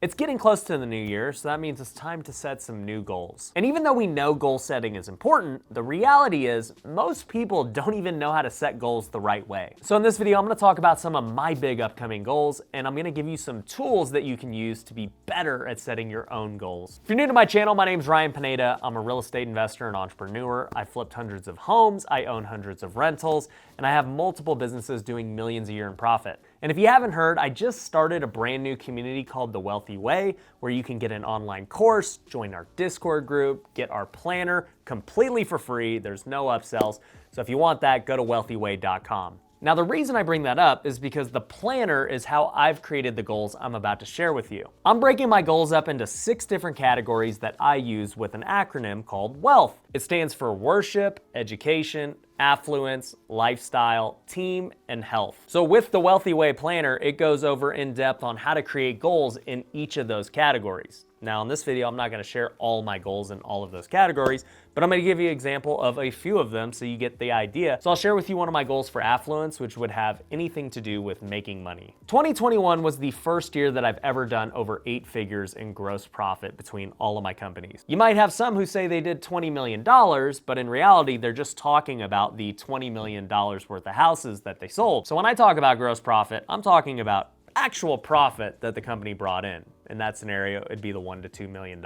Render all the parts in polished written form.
It's getting close to the new year, so that means it's time to set some new goals. And even though we know goal setting is important, the reality is most people don't even know how to set goals the right way. So in this video, I'm gonna talk about some of my big upcoming goals, and I'm gonna give you some tools that you can use to be better at setting your own goals. If you're new to my channel, my name's Ryan Pineda. I'm a real estate investor and entrepreneur. I flipped hundreds of homes, I own hundreds of rentals, and I have multiple businesses doing millions a year in profit. And if you haven't heard, I just started a brand new community called The Wealthy Way, where you can get an online course, join our Discord group, get our planner completely for free. There's no upsells. So if you want that, go to wealthyway.com. Now, the reason I bring that up is because the planner is how I've created the goals I'm about to share with you. I'm breaking my goals up into 6 different categories that I use with an acronym called WEALTH. It stands for worship, education, affluence, lifestyle, team, and health. So with the Wealthy Way Planner, it goes over in depth on how to create goals in each of those categories. Now in this video, I'm not gonna share all my goals in all of those categories, but I'm gonna give you an example of a few of them so you get the idea. So I'll share with you one of my goals for affluence, which would have anything to do with making money. 2021 was the first year that I've ever done over 8 figures in gross profit between all of my companies. You might have some who say they did $20 million, but in reality, they're just talking about the $20 million worth of houses that they sold. So when I talk about gross profit, I'm talking about actual profit that the company brought in. In that scenario, it'd be the $1 to $2 million.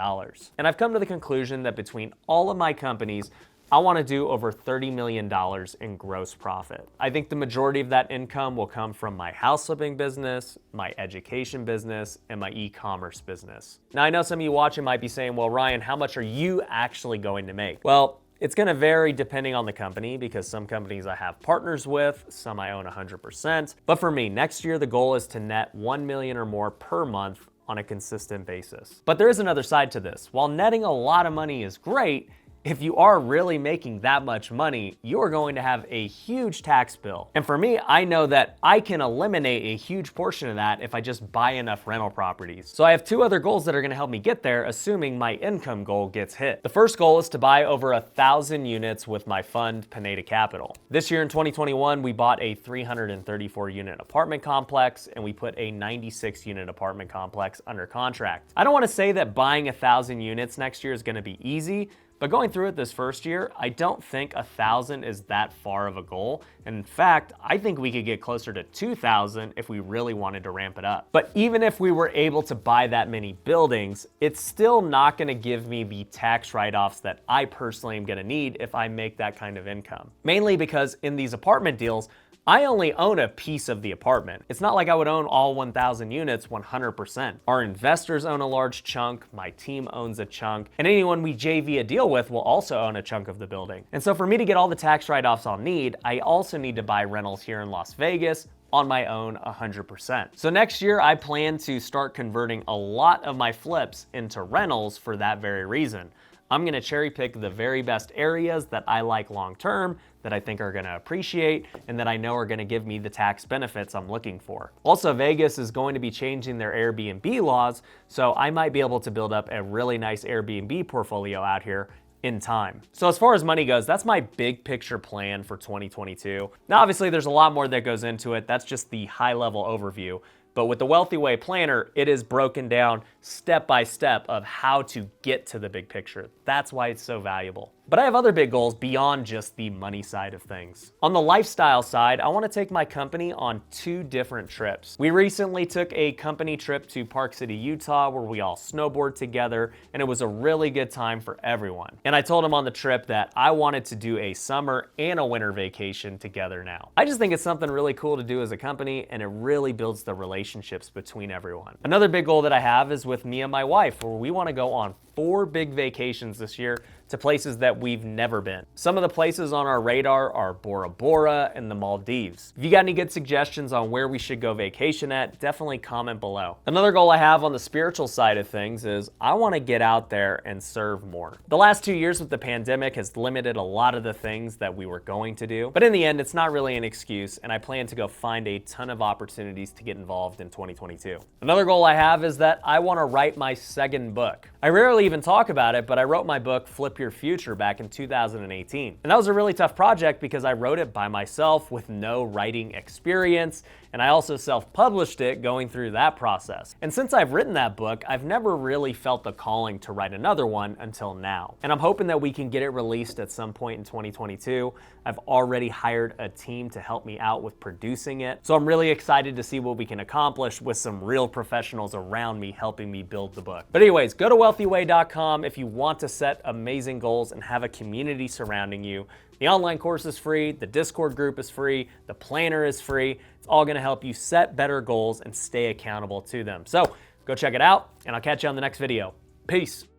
And I've come to the conclusion that between all of my companies, I want to do over $30 million in gross profit. I think the majority of that income will come from my house flipping business, my education business, and my e-commerce business. Now, I know some of you watching might be saying, well, Ryan, how much are you actually going to make? Well, it's gonna vary depending on the company because some companies I have partners with, some I own 100%. But for me, next year, the goal is to net 1 million or more per month on a consistent basis. But there is another side to this. While netting a lot of money is great, if you are really making that much money, you're going to have a huge tax bill. And for me, I know that I can eliminate a huge portion of that if I just buy enough rental properties. So I have 2 other goals that are gonna help me get there, assuming my income goal gets hit. The first goal is to buy over 1,000 units with my fund, Pineda Capital. This year in 2021, we bought a 334 unit apartment complex and we put a 96 unit apartment complex under contract. I don't wanna say that buying 1,000 units next year is gonna be easy, but going through it this first year, I don't think 1,000 is that far of a goal. And in fact, I think we could get closer to 2,000 if we really wanted to ramp it up. But even if we were able to buy that many buildings, it's still not gonna give me the tax write-offs that I personally am gonna need if I make that kind of income. Mainly because in these apartment deals, I only own a piece of the apartment. It's not like I would own all 1,000 units 100%. Our investors own a large chunk, my team owns a chunk, and anyone we JV a deal with will also own a chunk of the building. And so for me to get all the tax write-offs I'll need, I also need to buy rentals here in Las Vegas on my own 100%. So next year, I plan to start converting a lot of my flips into rentals for that very reason. I'm gonna cherry pick the very best areas that I like long-term, that I think are gonna appreciate, and that I know are gonna give me the tax benefits I'm looking for. Also, Vegas is going to be changing their Airbnb laws, so I might be able to build up a really nice Airbnb portfolio out here in time. So as far as money goes, that's my big picture plan for 2022. Now, obviously, there's a lot more that goes into it. That's just the high-level overview. But with the Wealthy Way Planner, it is broken down step by step of how to get to the big picture. That's why it's so valuable. But I have other big goals beyond just the money side of things. On the lifestyle side, I want to take my company on 2 different trips. We recently took a company trip to Park City, Utah, where we all snowboard together, and it was a really good time for everyone. And I told him on the trip that I wanted to do a summer and a winter vacation together now. I just think it's something really cool to do as a company, and it really builds the relationships between everyone. Another big goal that I have is with me and my wife, where we want to go on 4 big vacations this year to places that we've never been. Some of the places on our radar are Bora Bora and the Maldives. If you got any good suggestions on where we should go vacation at, definitely comment below. Another goal I have on the spiritual side of things is I want to get out there and serve more. The last 2 years with the pandemic has limited a lot of the things that we were going to do, but in the end, it's not really an excuse, and I plan to go find a ton of opportunities to get involved in 2022. Another goal I have is that I want to write my 2nd book. I rarely even talk about it, but I wrote my book, Flip Your Future, back in 2018. And that was a really tough project because I wrote it by myself with no writing experience, And I also self-published it, going through that process. And since I've written that book, I've never really felt the calling to write another one until now. And I'm hoping that we can get it released at some point in 2022. I've already hired a team to help me out with producing it. So I'm really excited to see what we can accomplish with some real professionals around me helping me build the book. But anyways, go to wealthyway.com if you want to set amazing goals and have a community surrounding you. The online course is free, the Discord group is free, the planner is free. It's all gonna help you set better goals and stay accountable to them. So go check it out, and I'll catch you on the next video. Peace.